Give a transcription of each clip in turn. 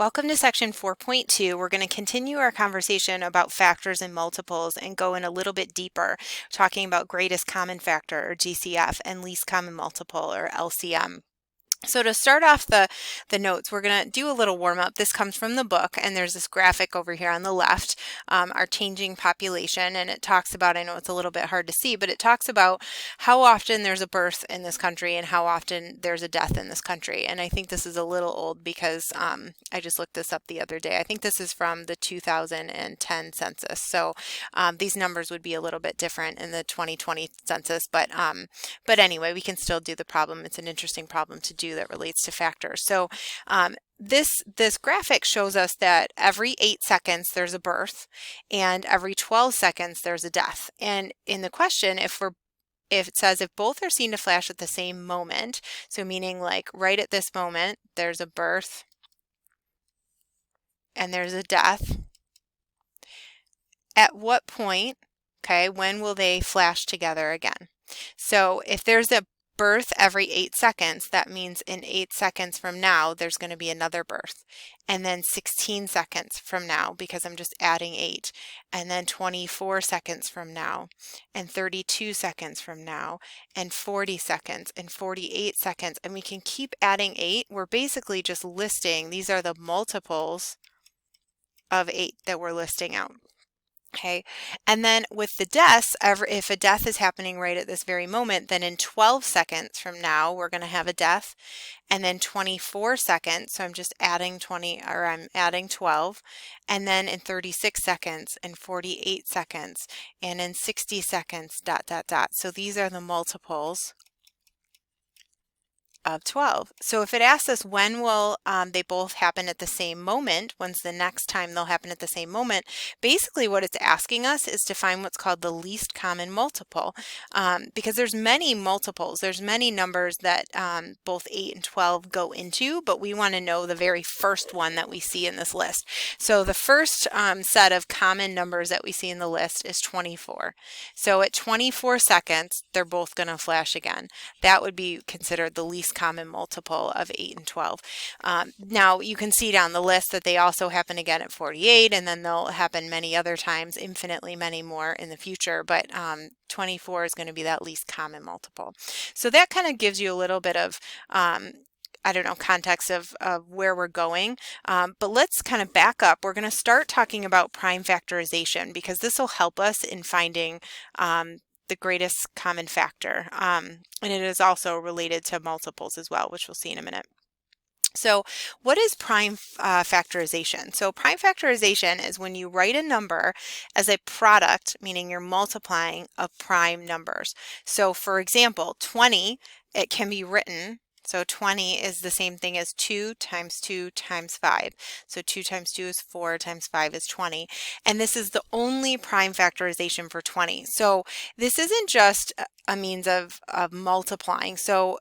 Welcome to section 4.2. We're going to continue our conversation about factors and multiples and go in a little bit deeper, talking about greatest common factor or GCF and least common multiple or LCM. So to start off the notes, we're going to do a little warm-up. This comes from the book, and there's this graphic over here on the left, our changing population, and it talks about, I know it's a little bit hard to see, but it talks about how often there's a birth in this country and how often there's a death in this country. And I think this is a little old because I just looked this up the other day. I think this is from the 2010 census. So these numbers would be a little bit different in the 2020 census, but anyway, we can still do the problem. It's an interesting problem to do that relates to factors. So this graphic shows us that every 8 seconds there's a birth and every 12 seconds there's a death. And in the question, if it says if both are seen to flash at the same moment, so meaning like right at this moment there's a birth and there's a death, at what point, okay, when will they flash together again? So if there's a birth every 8 seconds, that means in 8 seconds from now, there's going to be another birth. And then 16 seconds from now, because I'm just adding 8. And then 24 seconds from now, and 32 seconds from now, and 40 seconds, and 48 seconds. And we can keep adding 8. We're basically just listing, these are the multiples of 8 that we're listing out. Okay, and then with the deaths, if a death is happening right at this very moment, then in 12 seconds from now, we're going to have a death, and then 24 seconds, so I'm just adding 20, or I'm adding 12, and then in 36 seconds, and 48 seconds, and in 60 seconds, dot, dot, dot. So these are the multiples of 12. So if it asks us when will they both happen at the same moment, when's the next time they'll happen at the same moment, basically what it's asking us is to find what's called the least common multiple, because there's many multiples, there's many numbers that both 8 and 12 go into, but we want to know the very first one that we see in this list. So the first set of common numbers that we see in the list is 24. So at 24 seconds, they're both going to flash again. That would be considered the least common multiple of 8 and 12. Now you can see down the list that they also happen again at 48, and then they'll happen many other times, infinitely many more in the future, but 24 is going to be that least common multiple. So that kind of gives you a little bit of I don't know, context of where we're going, but let's kind of back up. We're going to start talking about prime factorization because this will help us in finding the greatest common factor, and it is also related to multiples as well, which we'll see in a minute. So what is prime factorization? So prime factorization is when you write a number as a product, meaning you're multiplying of prime numbers. So for example, 20, it can be written, so 20 is the same thing as 2 times 2 times 5. So 2 times 2 is 4 times 5 is 20. And this is the only prime factorization for 20. So this isn't just a means of multiplying. So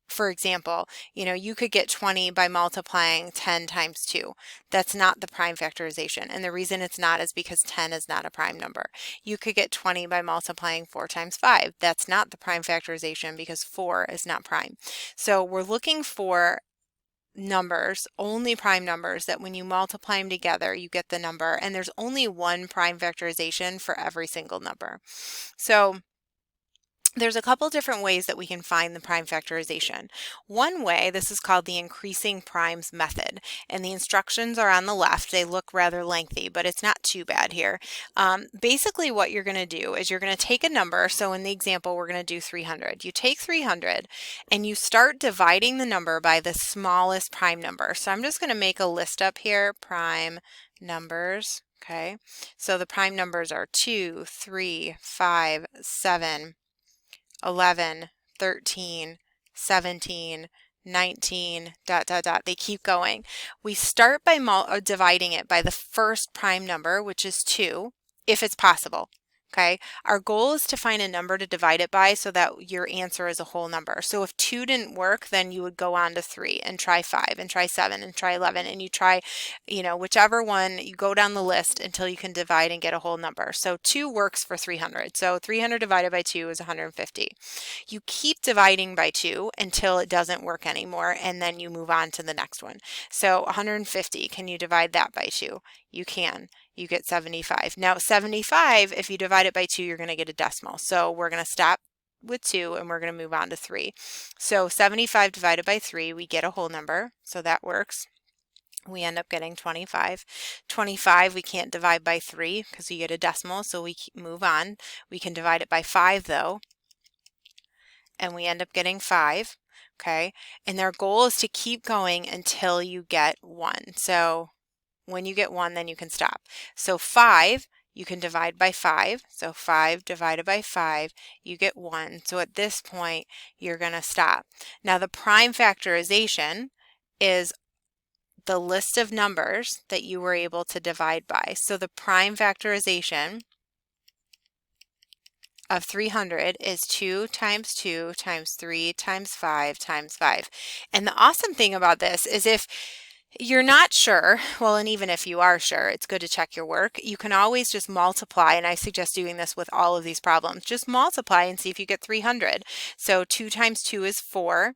for example, you could get 20 by multiplying 10 times 2. That's not the prime factorization. And the reason it's not is because 10 is not a prime number. You could get 20 by multiplying 4 times 5. That's not the prime factorization because 4 is not prime. So we're looking for numbers, only prime numbers, that when you multiply them together, you get the number. And there's only one prime factorization for every single number. So there's a couple different ways that we can find the prime factorization. One way, this is called the increasing primes method, and the instructions are on the left. They look rather lengthy, but it's not too bad here. Basically what you're going to do is you're going to take a number. So in the example, we're going to do 300. You take 300 and you start dividing the number by the smallest prime number. So I'm just going to make a list up here, prime numbers. Okay, so the prime numbers are 2, 3, 5, 7, 11, 13, 17, 19, dot, dot, dot. They keep going. We start by dividing it by the first prime number, which is 2, if it's possible. Okay, our goal is to find a number to divide it by so that your answer is a whole number. So if 2 didn't work, then you would go on to 3 and try 5 and try 7 and try 11, and you try, whichever one, you go down the list until you can divide and get a whole number. So 2 works for 300. So 300 divided by 2 is 150. You keep dividing by 2 until it doesn't work anymore, and then you move on to the next one. So 150, can you divide that by 2? You can. You get 75. Now 75, if you divide it by 2, you're going to get a decimal. So we're going to stop with 2 and we're going to move on to 3. So 75 divided by 3, we get a whole number. So that works. We end up getting 25. 25, we can't divide by 3 because you get a decimal, so we move on. We can divide it by 5 though, and we end up getting 5. Okay, and their goal is to keep going until you get 1. So when you get 1, then you can stop. So 5, you can divide by 5. So 5 divided by 5, you get 1. So at this point, you're going to stop. Now the prime factorization is the list of numbers that you were able to divide by. So the prime factorization of 300 is 2 times 2 times 3 times 5 times 5. And the awesome thing about this is if you're not sure, well, and even if you are sure, it's good to check your work. You can always just multiply, and I suggest doing this with all of these problems. Just multiply and see if you get 300. So 2 times 2 is 4.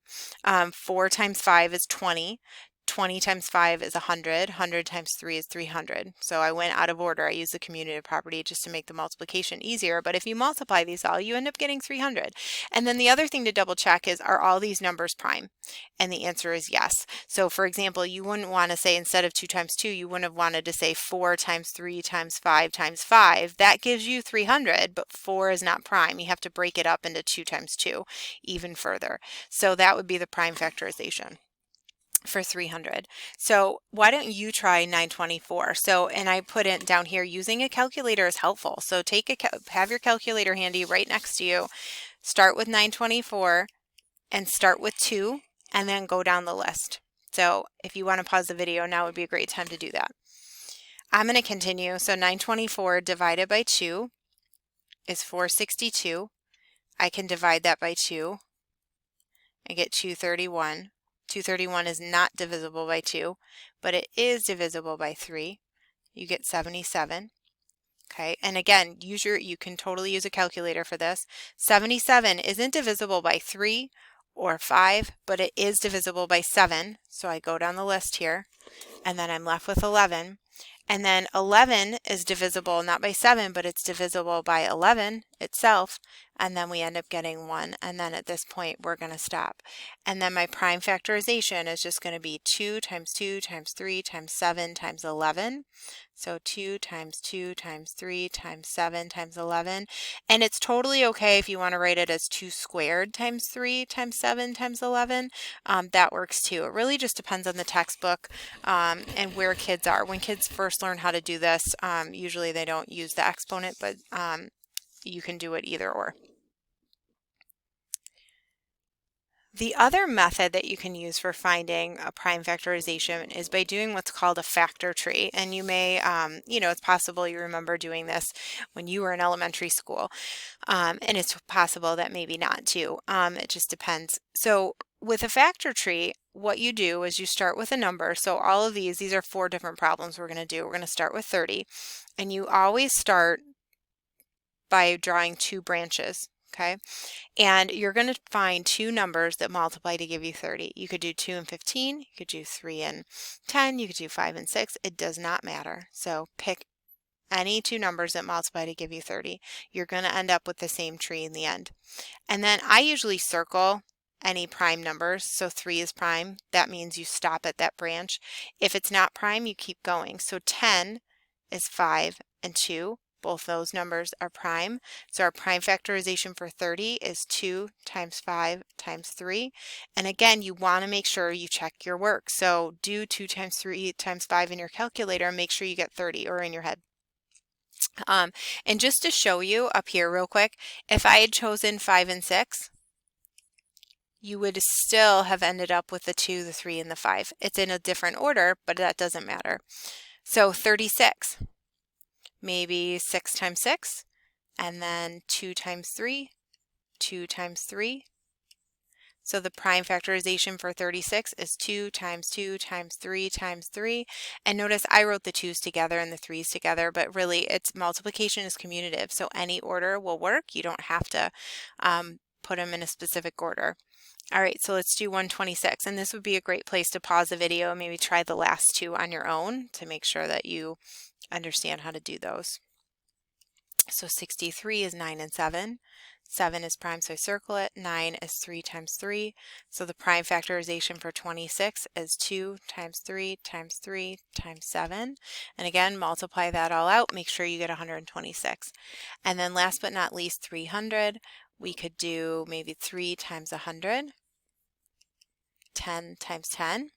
4 times 5 is 20. 20 times 5 is 100. 100 times 3 is 300. So I went out of order. I used the commutative property just to make the multiplication easier. But if you multiply these all, you end up getting 300. And then the other thing to double check is, are all these numbers prime? And the answer is yes. So for example, you wouldn't want to say, instead of 2 times 2, you wouldn't have wanted to say 4 times 3 times 5 times 5. That gives you 300, but 4 is not prime. You have to break it up into 2 times 2 even further. So that would be the prime factorization for 300. So why don't you try 924? So, and I put it down here, using a calculator is helpful. So have your calculator handy right next to you. Start with 924 and start with 2 and then go down the list. So if you want to pause the video, now would be a great time to do that. I'm going to continue. So 924 divided by 2 is 462. I can divide that by 2 and get 231. 231 is not divisible by 2, but it is divisible by 3. You get 77. Okay, and again, you can totally use a calculator for this. 77 isn't divisible by 3 or 5, but it is divisible by 7. So I go down the list here, and then I'm left with 11. And then 11 is divisible not by 7, but it's divisible by 11 itself. And then we end up getting 1. And then at this point, we're going to stop. And then my prime factorization is just going to be 2 times 2 times 3 times 7 times 11. So 2 times 2 times 3 times 7 times 11. And it's totally okay if you want to write it as 2 squared times 3 times 7 times 11. That works too. It really just depends on the textbook and where kids are. When kids first learn how to do this, usually they don't use the exponent, but you can do it either or. The other method that you can use for finding a prime factorization is by doing what's called a factor tree. And you may, it's possible you remember doing this when you were in elementary school. And it's possible that maybe not too. It just depends. So with a factor tree, what you do is you start with a number. So all of these are 4 different problems we're going to do. We're going to start with 30. And you always start by drawing 2 branches. Okay, and you're going to find 2 numbers that multiply to give you 30. You could do 2 and 15, you could do 3 and 10, you could do 5 and 6. It does not matter. So pick any 2 numbers that multiply to give you 30. You're going to end up with the same tree in the end. And then I usually circle any prime numbers. So 3 is prime. That means you stop at that branch. If it's not prime, you keep going. So 10 is 5 and 2. Both those numbers are prime. So our prime factorization for 30 is 2 times 5 times 3. And again, you want to make sure you check your work. So do 2 times 3 times 5 in your calculator and make sure you get 30 or in your head. And just to show you up here real quick, if I had chosen 5 and 6, you would still have ended up with the 2, the 3, and the 5. It's in a different order, but that doesn't matter. So 36. Maybe 6 times 6, and then 2 times 3, 2 times 3. So the prime factorization for 36 is 2 times 2 times 3 times 3. And notice I wrote the 2's together and the 3's together, but really its multiplication is commutative. So any order will work. You don't have to put them in a specific order. All right, so let's do 126. And this would be a great place to pause the video and maybe try the last two on your own to make sure that you understand how to do those. So 63 is 9 and 7. 7 is prime, so I circle it. 9 is 3 times 3. So the prime factorization for 26 is 2 times 3 times 3 times 7. And again, multiply that all out. Make sure you get 126. And then last but not least, 300. We could do maybe 3 times 100. 10 times 10.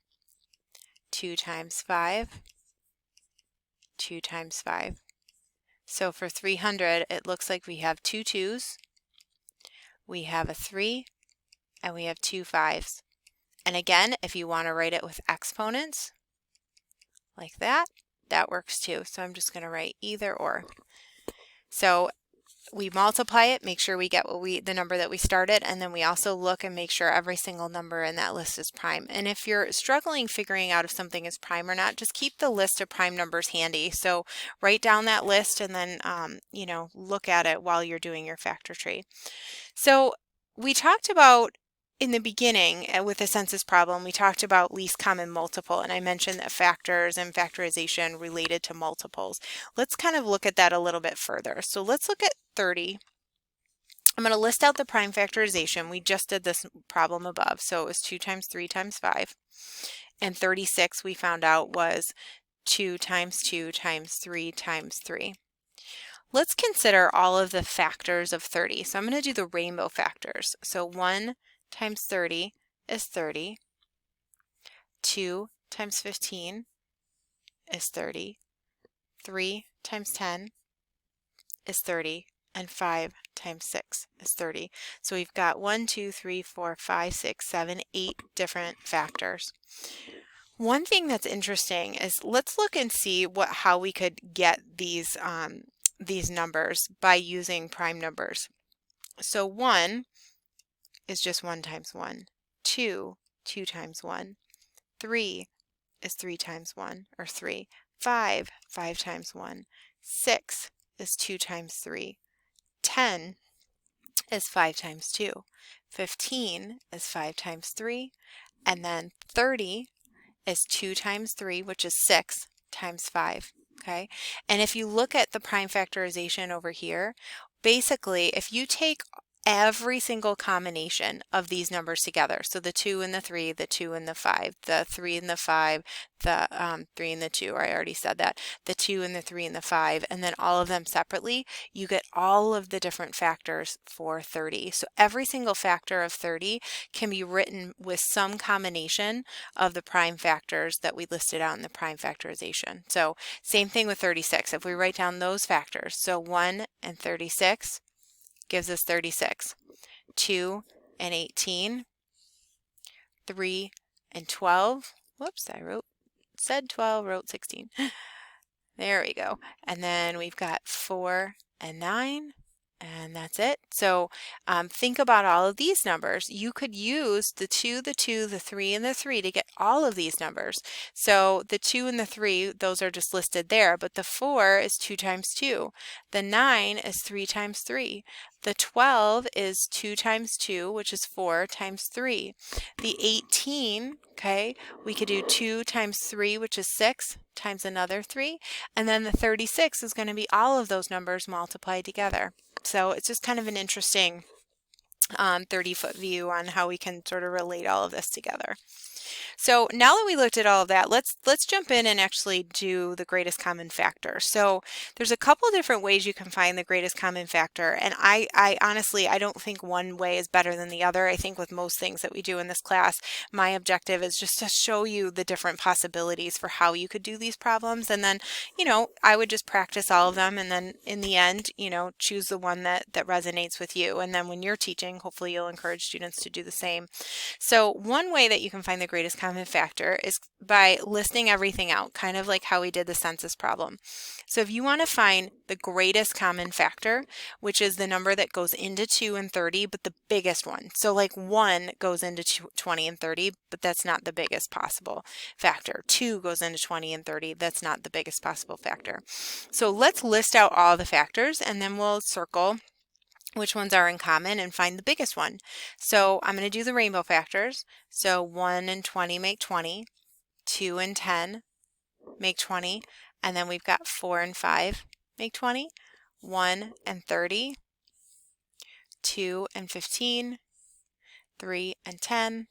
2 times 5. 2 times 5. So for 300, it looks like we have 2 2's, we have a 3, and we have 2 5's. And again, if you want to write it with exponents, like that, that works too. So I'm just going to write either or. So we multiply it, make sure we get the number that we started, and then we also look and make sure every single number in that list is prime. And if you're struggling figuring out if something is prime or not, just keep the list of prime numbers handy. So write down that list and then you know, look at it while you're doing your factor tree. So we talked about in the beginning with the census problem, we talked about least common multiple, and I mentioned that factors and factorization related to multiples. Let's kind of look at that a little bit further. So let's look at 30. I'm going to list out the prime factorization. We just did this problem above, so it was 2 times 3 times 5. And 36 we found out was 2 times 2 times 3 times 3. Let's consider all of the factors of 30. So I'm going to do the rainbow factors. So 1 times 30 is 30. 2 times 15 is 30. 3 times 10 is 30. And 5 times 6 is 30. So we've got 1, 2, 3, 4, 5, 6, 7, 8 different factors. One thing that's interesting is let's look and see how we could get these numbers by using prime numbers. So 1 is just 1 times 1. 2, 2 times 1. 3 is 3 times 1, or 3. 5, 5 times 1. 6 is 2 times 3. 10 is 5 times 2. 15 is 5 times 3. And then 30 is 2 times 3, which is 6, times 5. Okay, and if you look at the prime factorization over here, basically if you take every single combination of these numbers together, so the 2 and the 3, the 2 and the 5, the 3 and the 5, the 3 and the 2, I already said that, the 2 and the 3 and the 5, and then all of them separately, you get all of the different factors for 30. So every single factor of 30 can be written with some combination of the prime factors that we listed out in the prime factorization. So same thing with 36. If we write down those factors, so 1 and 36 gives us 36. 2 and 18, 3 and 12. Whoops, I said 12, wrote 16. There we go. And then we've got 4 and 9. And that's it. So think about all of these numbers. You could use the 2, the 2, the 3, and the 3 to get all of these numbers. So the 2 and the 3, those are just listed there, but the 4 is 2 times 2. The 9 is 3 times 3. The 12 is 2 times 2, which is 4 times 3. The 18, okay, we could do 2 times 3, which is 6, times another 3. And then the 36 is going to be all of those numbers multiplied together. So it's just kind of an interesting 30-foot view on how we can sort of relate all of this together. So now that we looked at all of that, let's jump in and actually do the greatest common factor. So there's a couple different ways you can find the greatest common factor, and I honestly, I don't think one way is better than the other. I think with most things that we do in this class, my objective is just to show you the different possibilities for how you could do these problems, and then, you know, I would just practice all of them, and then in the end, you know, choose the one that resonates with you. And then when you're teaching, hopefully you'll encourage students to do the same. So one way that you can find the greatest common factor is by listing everything out, kind of like how we did the census problem. So if you want to find the greatest common factor, which is the number that goes into 2 and 30, but the biggest one. So like 1 goes into 20 and 30, but that's not the biggest possible factor. 2 goes into 20 and 30, that's not the biggest possible factor. So let's list out all the factors and then we'll circle which ones are in common and find the biggest one. So I'm going to do the rainbow factors. So 1 and 20 make 20, 2 and 10 make 20, and then we've got 4 and 5 make 20, 1 and 30, 2 and 15, 3 and 10,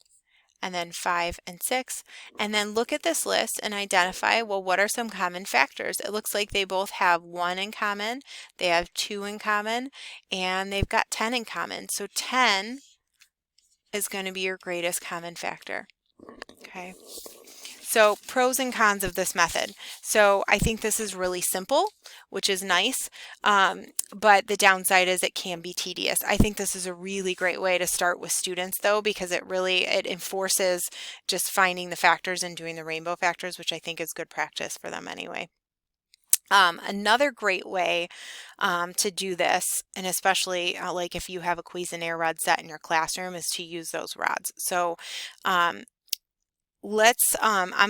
and then 5 and 6. And then look at this list and identify, well, what are some common factors? It looks like they both have 1 in common, they have 2 in common, and they've got 10 in common. So 10 is going to be your greatest common factor. Okay. So pros and cons of this method. So I think this is really simple, which is nice, but the downside is it can be tedious. I think this is a really great way to start with students though, because it enforces just finding the factors and doing the rainbow factors, which I think is good practice for them anyway. Another great way to do this, and especially like if you have a Cuisenaire rod set in your classroom, is to use those rods. So I'm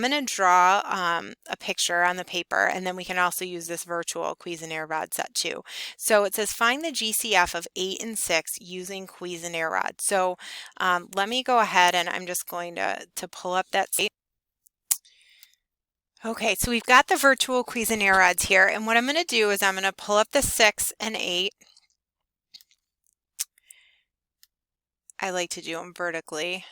going to draw a picture on the paper, and then we can also use this virtual Cuisenaire rod set too. So it says find the GCF of 8 and 6 using Cuisenaire rod. So let me go ahead and I'm just going to pull up that. Okay, so we've got the virtual Cuisenaire rods here, and what I'm going to do is I'm going to pull up the 6 and 8. I like to do them vertically.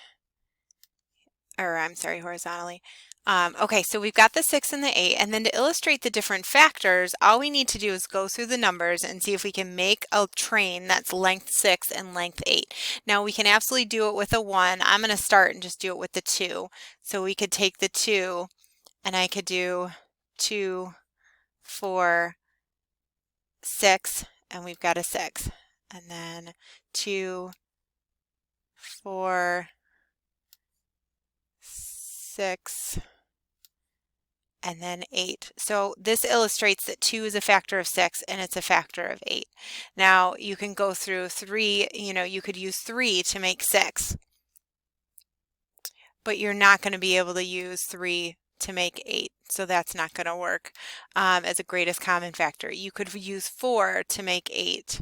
Or I'm sorry, horizontally. Okay, so we've got the 6 and the 8, and then to illustrate the different factors, all we need to do is go through the numbers and see if we can make a train that's length 6 and length 8. Now we can absolutely do it with a 1. I'm going to start and just do it with the 2. So we could take the 2, and I could do 2, 4, 6, and we've got a 6. And then 2, 4, 6, and then 8. So this illustrates that 2 is a factor of 6 and it's a factor of 8. Now you can go through 3, you could use 3 to make 6, but you're not going to be able to use 3 to make 8. So that's not going to work as a greatest common factor. You could use 4 to make 8,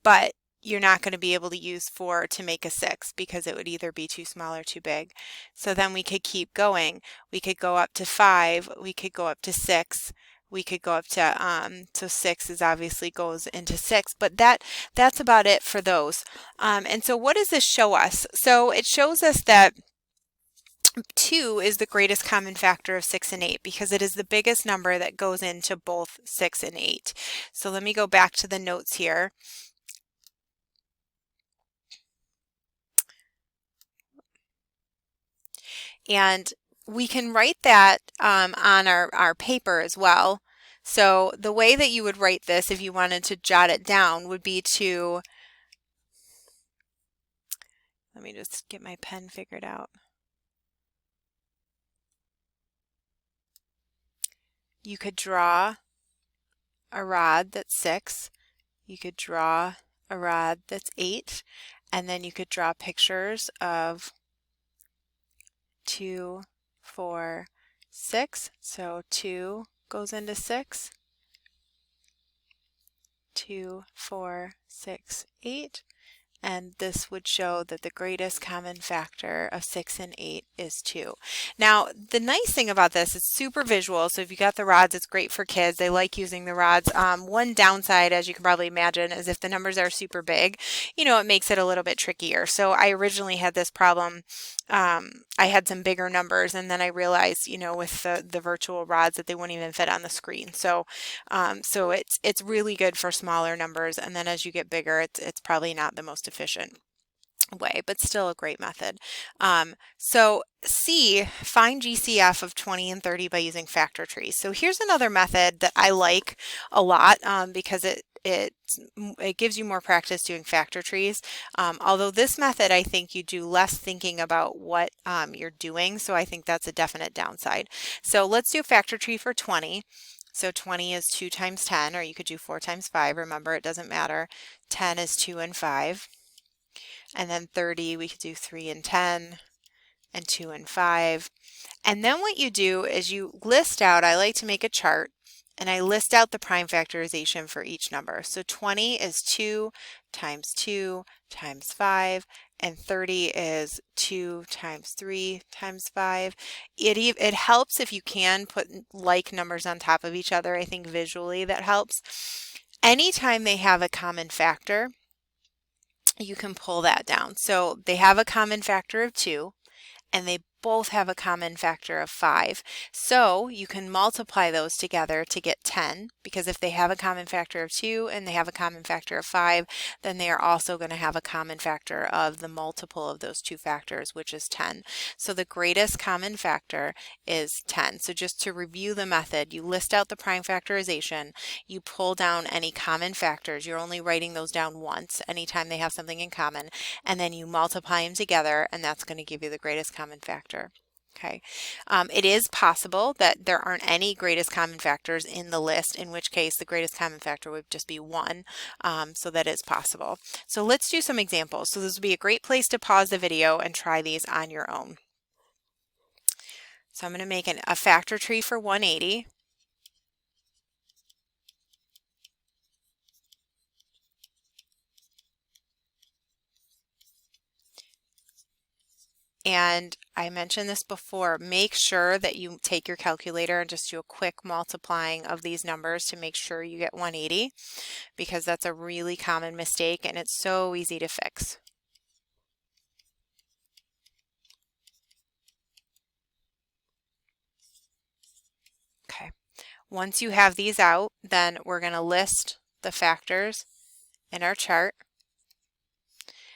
but you're not going to be able to use 4 to make a 6 because it would either be too small or too big. So then we could keep going. We could go up to 5, we could go up to 6, we could go up to, so 6 is obviously goes into 6, but that's about it for those. And so what does this show us? So it shows us that 2 is the greatest common factor of 6 and 8 because it is the biggest number that goes into both 6 and 8. So let me go back to the notes here. And we can write that on our paper as well. So the way that you would write this if you wanted to jot it down would be to, let me just get my pen figured out. You could draw a rod that's 6, you could draw a rod that's 8, and then you could draw pictures of 2, 4, 6. So 2 goes into 6, 2, 4, 6, 8. And this would show that the greatest common factor of 6 and 8 is 2. Now, the nice thing about this is super visual. So if you got the rods, it's great for kids. They like using the rods. One downside, as you can probably imagine, is if the numbers are super big, it makes it a little bit trickier. So I originally had this problem. I had some bigger numbers, and then I realized, with the virtual rods that they wouldn't even fit on the screen. So, so it's really good for smaller numbers. And then as you get bigger, it's probably not the most efficient way, but still a great method. So C, find GCF of 20 and 30 by using factor trees. So here's another method that I like a lot because it gives you more practice doing factor trees. Although this method, I think you do less thinking about what you're doing, so I think that's a definite downside. So let's do a factor tree for 20. So 20 is 2 times 10, or you could do 4 times 5. Remember, it doesn't matter. 10 is 2 and 5. And then 30, we could do 3 and 10, and 2 and 5. And then what you do is you list out, I like to make a chart, and I list out the prime factorization for each number. So 20 is 2 times 5, and 30 is 2 times 3 times 5. It helps if you can put like numbers on top of each other. I think visually that helps. Anytime they have a common factor, you can pull that down. So they have a common factor of 2, and they both have a common factor of 5. So you can multiply those together to get 10, because if they have a common factor of 2 and they have a common factor of 5, then they are also going to have a common factor of the multiple of those two factors, which is 10. So the greatest common factor is 10. So just to review the method, you list out the prime factorization, you pull down any common factors, you're only writing those down once anytime they have something in common, and then you multiply them together, and that's going to give you the greatest common factor. Okay, it is possible that there aren't any greatest common factors in the list, in which case the greatest common factor would just be 1, so that is possible. So let's do some examples. So this would be a great place to pause the video and try these on your own. So I'm going to make a factor tree for 180. And I mentioned this before, make sure that you take your calculator and just do a quick multiplying of these numbers to make sure you get 180, because that's a really common mistake and it's so easy to fix. Okay, once you have these out, then we're going to list the factors in our chart.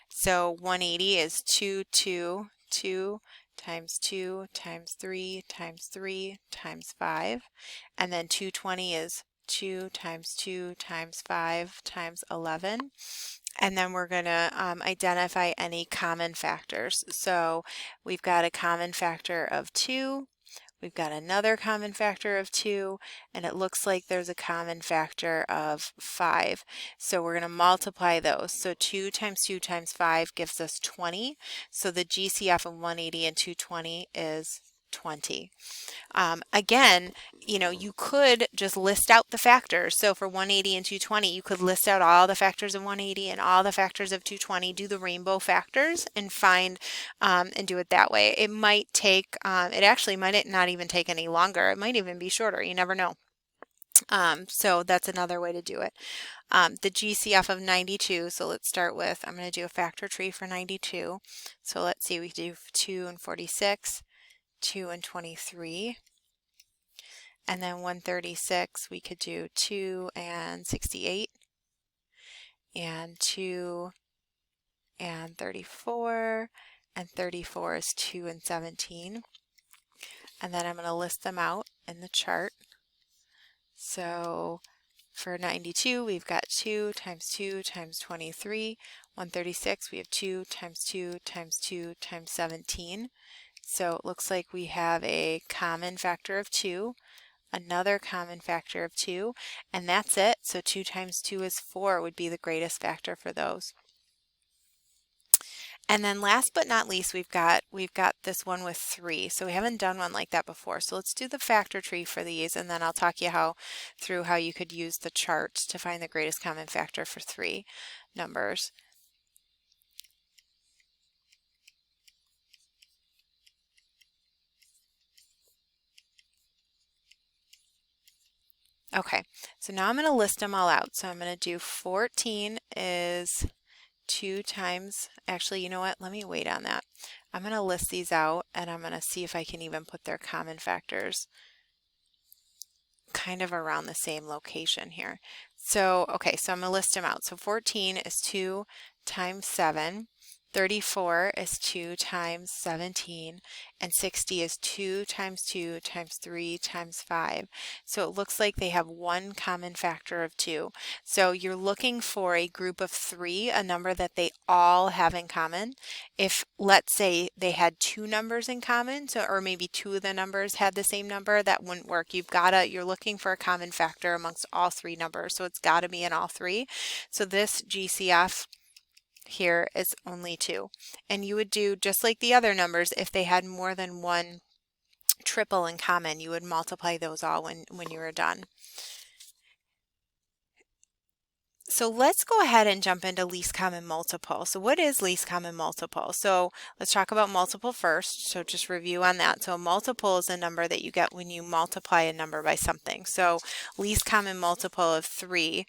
So 180 is 2, 2, 2 times 2 times 3 times 3 times 5. And then 220 is 2 times 2 times 5 times 11. And then we're going to identify any common factors. So we've got a common factor of 2. We've got another common factor of 2, and it looks like there's a common factor of 5. So we're going to multiply those. So 2 times 2 times 5 gives us 20. So the GCF of 180 and 220 is 20. Again, you could just list out the factors. So for 180 and 220, you could list out all the factors of 180 and all the factors of 220, do the rainbow factors and find and do it that way. It might take, it actually might not even take any longer. It might even be shorter. You never know. So that's another way to do it. The GCF of 92, so let's start with, I'm going to do a factor tree for 92. So let's see, we do 2 and 46. 2 and 23, and then 136 we could do 2 and 68, and 2 and 34, and 34 is 2 and 17. And then I'm going to list them out in the chart. So for 92 we've got 2 times 2 times 23. 136 we have 2 times 2 times 2 times 17. So it looks like we have a common factor of 2, another common factor of 2, and that's it. So 2 times 2 is 4 would be the greatest factor for those. And then last but not least, we've got this one with 3. So we haven't done one like that before. So let's do the factor tree for these, and then I'll talk you through how you could use the charts to find the greatest common factor for 3 numbers. Okay, so now I'm going to list them all out. So I'm going to do 14 is 2 times, actually, you know what? Let me wait on that. I'm going to list these out and I'm going to see if I can even put their common factors kind of around the same location here. So, okay, so I'm going to list them out. So 14 is 2 times 7. 34 is 2 times 17, and 60 is 2 times 2 times 3 times 5. So it looks like they have one common factor of 2. So you're looking for a group of 3, a number that they all have in common. If, let's say, they had 2 numbers in common, so or maybe 2 of the numbers had the same number, that wouldn't work. You're looking for a common factor amongst all 3 numbers, so it's got to be in all 3. So this GCF here is only 2. And you would do just like the other numbers. If they had more than one triple in common, you would multiply those all when you were done. So let's go ahead and jump into least common multiple. So what is least common multiple? So let's talk about multiple first. So just review on that. So a multiple is a number that you get when you multiply a number by something. So least common multiple of 3,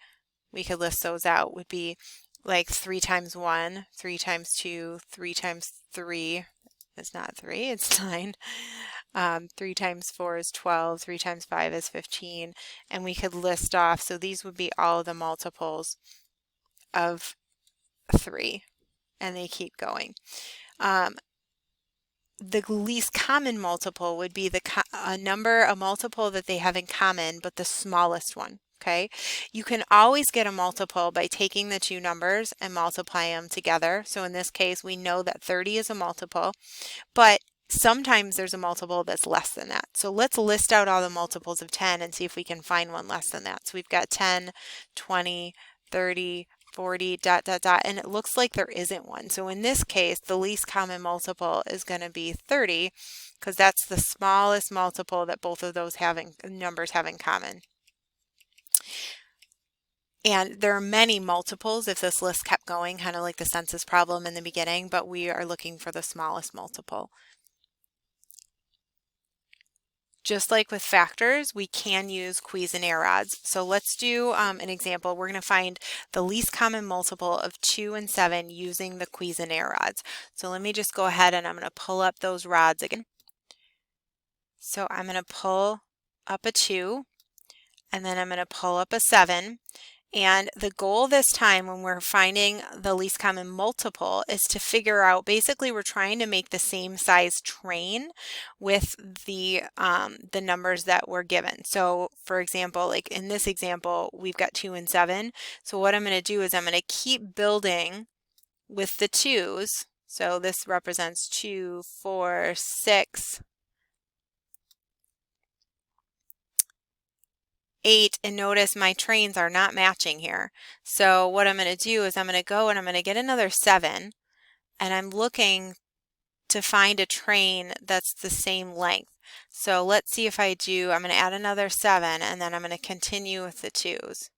we could list those out, would be like 3 times 1, 3 times 2, 3 times 3 is not 3, it's 9. 3 times 4 is 12, 3 times 5 is 15, and we could list off, so these would be all of the multiples of 3, and they keep going. The least common multiple would be a multiple that they have in common, but the smallest one. Okay, you can always get a multiple by taking the 2 numbers and multiplying them together. So in this case, we know that 30 is a multiple, but sometimes there's a multiple that's less than that. So let's list out all the multiples of 10 and see if we can find one less than that. So we've got 10, 20, 30, 40, ... and it looks like there isn't one. So in this case, the least common multiple is going to be 30, because that's the smallest multiple that both of those numbers have in common. And there are many multiples if this list kept going, kind of like the census problem in the beginning, but we are looking for the smallest multiple. Just like with factors, we can use Cuisenaire rods. So let's do an example. We're going to find the least common multiple of 2 and 7 using the Cuisenaire rods. So let me just go ahead and I'm going to pull up those rods again. So I'm going to pull up a 2, and then I'm going to pull up a 7. And the goal this time when we're finding the least common multiple is to figure out, basically we're trying to make the same size train with the numbers that we're given. So for example, like in this example, we've got 2 and 7. So what I'm going to do is I'm going to keep building with the 2's. So this represents 2, 4, 6, 8, and notice my trains are not matching here. So what I'm going to do is I'm going to go and I'm going to get another 7, and I'm looking to find a train that's the same length. So let's see if I do. I'm going to add another 7, and then I'm going to continue with the 2's.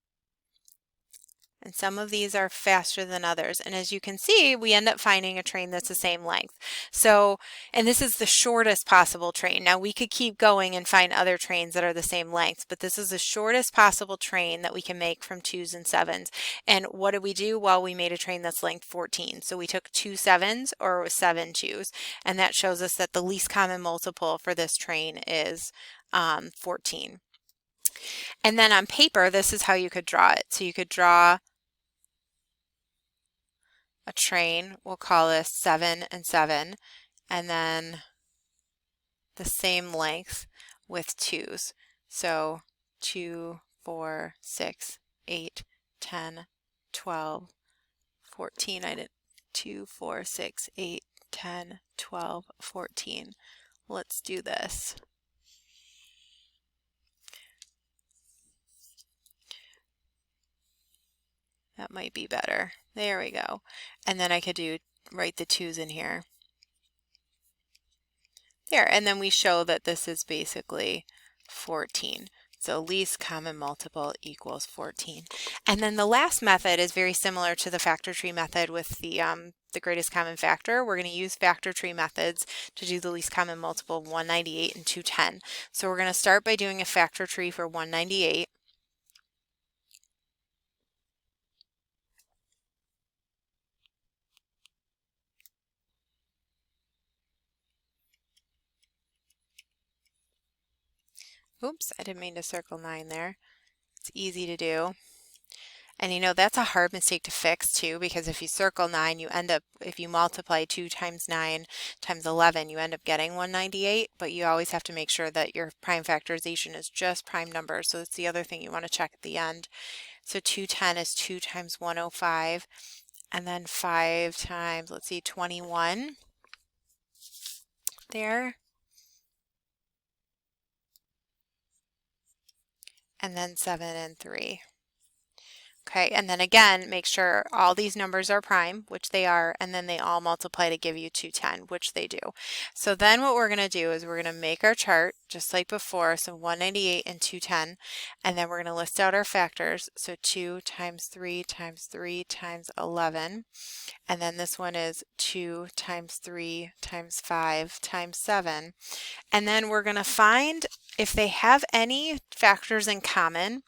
And some of these are faster than others. And as you can see, we end up finding a train that's the same length. So, and this is the shortest possible train. Now we could keep going and find other trains that are the same length, but this is the shortest possible train that we can make from 2's and 7's. And what did we do? Well, we made a train that's length 14. So we took 2 7's or 7 2's, and that shows us that the least common multiple for this train is 14. And then on paper, this is how you could draw it. So you could draw a train, we'll call this 7 and 7, and then the same length with 2's. So 2, 4, 6, 8, 10, 12, 14. I did 2, 4, 6, 8, 10, 12, 14. Let's do this. That might be better. There we go. And then I could write the 2's in here. There, and then we show that this is basically 14. So least common multiple equals 14. And then the last method is very similar to the factor tree method with the greatest common factor. We're going to use factor tree methods to do the least common multiple of 198 and 210. So we're going to start by doing a factor tree for 198. Oops, I didn't mean to circle 9 there. It's easy to do. And you know, that's a hard mistake to fix too, because if you circle 9, you end up, if you multiply 2 times 9 times 11, you end up getting 198, but you always have to make sure that your prime factorization is just prime numbers. So that's the other thing you want to check at the end. So 210 is 2 times 105, and then 5 times, let's see, 21 there. And then 7 and 3. Okay, and then again, make sure all these numbers are prime, which they are, and then they all multiply to give you 210, which they do. So then what we're going to do is we're going to make our chart just like before, so 198 and 210, and then we're going to list out our factors. So 2 times 3 times 3 times 11, and then this one is 2 times 3 times 5 times 7. And then we're going to find if they have any factors in common.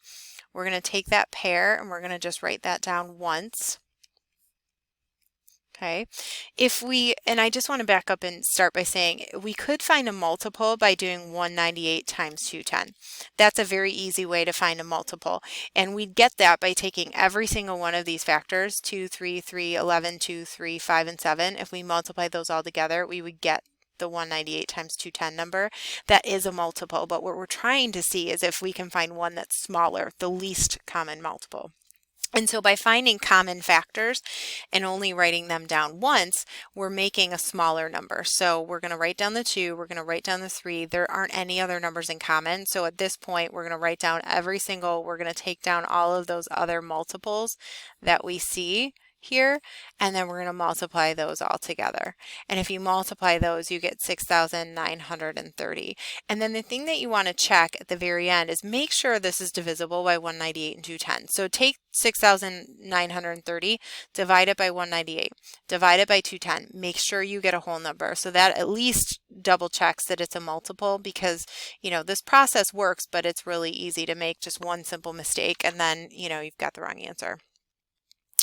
We're going to take that pair and we're going to just write that down once. Okay, and I just want to back up and start by saying we could find a multiple by doing 198 times 210. That's a very easy way to find a multiple. And we'd get that by taking every single one of these factors, 2, 3, 3, 11, 2, 3, 5, and 7. If we multiply those all together, we would get the 198 times 210 number. That is a multiple, but what we're trying to see is if we can find one that's smaller, the least common multiple. And so by finding common factors and only writing them down once, we're making a smaller number. So we're going to write down the 2, we're going to write down the 3. There aren't any other numbers in common. So at this point, we're going to write down we're going to take down all of those other multiples that we see here, and then we're going to multiply those all together. And if you multiply those, you get 6,930. And then the thing that you want to check at the very end is make sure this is divisible by 198 and 210. So take 6,930, divide it by 198, divide it by 210. Make sure you get a whole number. So that at least double checks that it's a multiple, because, you know, this process works, but it's really easy to make just one simple mistake and then, you know, you've got the wrong answer.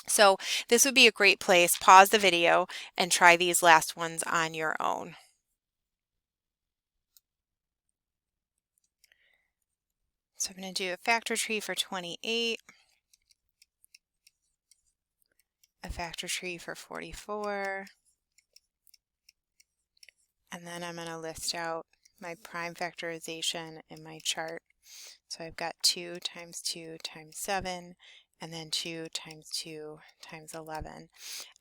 So this would be a great place. Pause the video and try these last ones on your own. So I'm going to do a factor tree for 28, a factor tree for 44, and then I'm going to list out my prime factorization in my chart. So I've got 2 times 2 times 7, and then 2 times 2 times 11.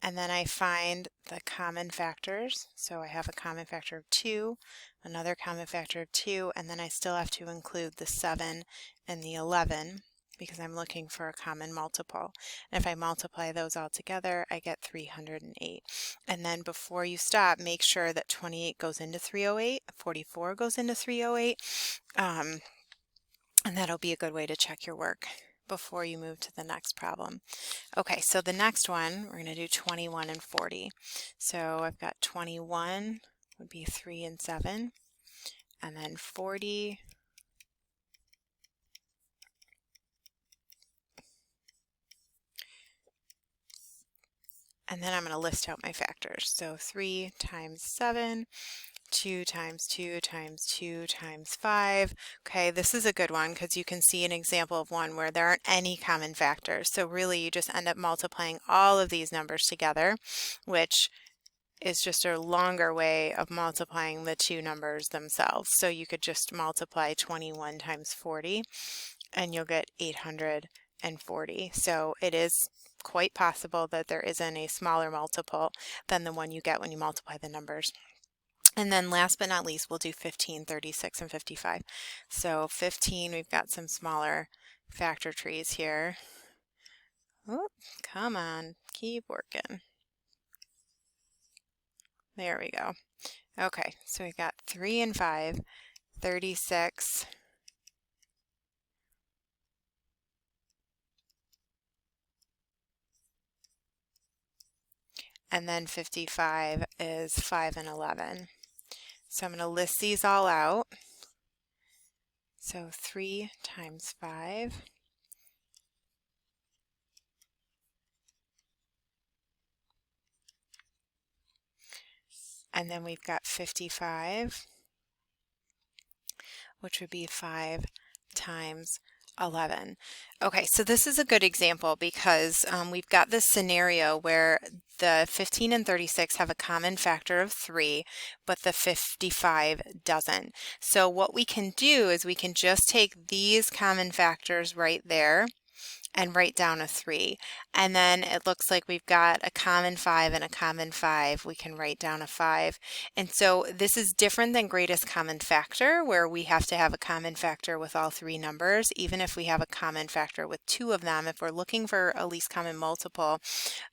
And then I find the common factors. So I have a common factor of 2, another common factor of 2, and then I still have to include the 7 and the 11 because I'm looking for a common multiple. And if I multiply those all together, I get 308. And then before you stop, make sure that 28 goes into 308, 44 goes into 308, and that'll be a good way to check your work before you move to the next problem. Okay, so the next one, we're going to do 21 and 40. So I've got 21 would be 3 and 7, and then 40 and then I'm going to list out my factors. So 3 times 7, 2 times 2 times 2 times 5. Okay, this is a good one because you can see an example of one where there aren't any common factors. So really you just end up multiplying all of these numbers together, which is just a longer way of multiplying the two numbers themselves. So you could just multiply 21 times 40 and you'll get 840. So it is quite possible that there isn't a smaller multiple than the one you get when you multiply the numbers. And then last but not least, we'll do 15, 36, and 55. So 15, we've got some smaller factor trees here. Oh, come on, keep working. There we go. Okay, so we've got 3 and 5, 36, and then 55 is 5 and 11. So I'm going to list these all out. So 3 times 5, and then we've got 55, which would be 5 times 11. Okay, so this is a good example because we've got this scenario where the 15 and 36 have a common factor of 3, but the 55 doesn't. So what we can do is we can just take these common factors right there and write down a 3. And then it looks like we've got a common 5 and a common 5. We can write down a 5. And so this is different than greatest common factor, where we have to have a common factor with all 3 numbers. Even if we have a common factor with 2 of them, if we're looking for a least common multiple,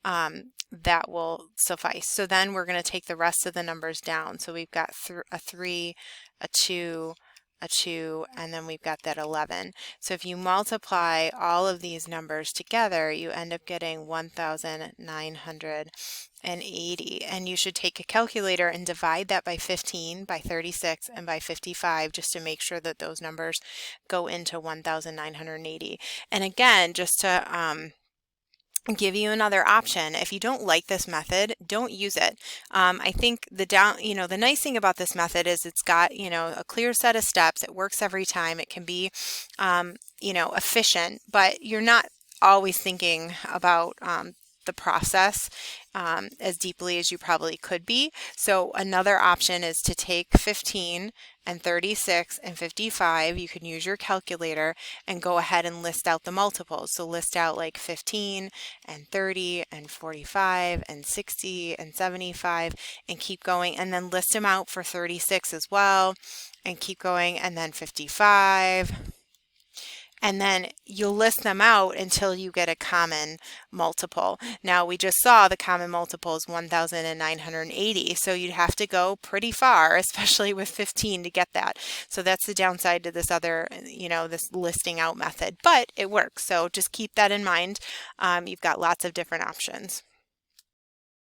that will suffice. So then we're going to take the rest of the numbers down. So we've got a 3, a 2, a 2, and then we've got that 11. So if you multiply all of these numbers together, you end up getting 1,980. And you should take a calculator and divide that by 15, by 36, and by 55, just to make sure that those numbers go into 1,980. And again, just to give you another option. If you don't like this method, don't use it. I think the nice thing about this method is it's got, a clear set of steps. It works every time. It can be, efficient, but you're not always thinking about the process as deeply as you probably could be. So another option is to take 15 and 36 and 55. You can use your calculator and go ahead and list out the multiples. So list out like 15 and 30 and 45 and 60 and 75 and keep going, and then list them out for 36 as well and keep going, and then 55. And then you'll list them out until you get a common multiple. Now we just saw the common multiple is 1,980, so you'd have to go pretty far, especially with 15, to get that. So that's the downside to this other, this listing out method, but it works. So just keep that in mind. You've got lots of different options.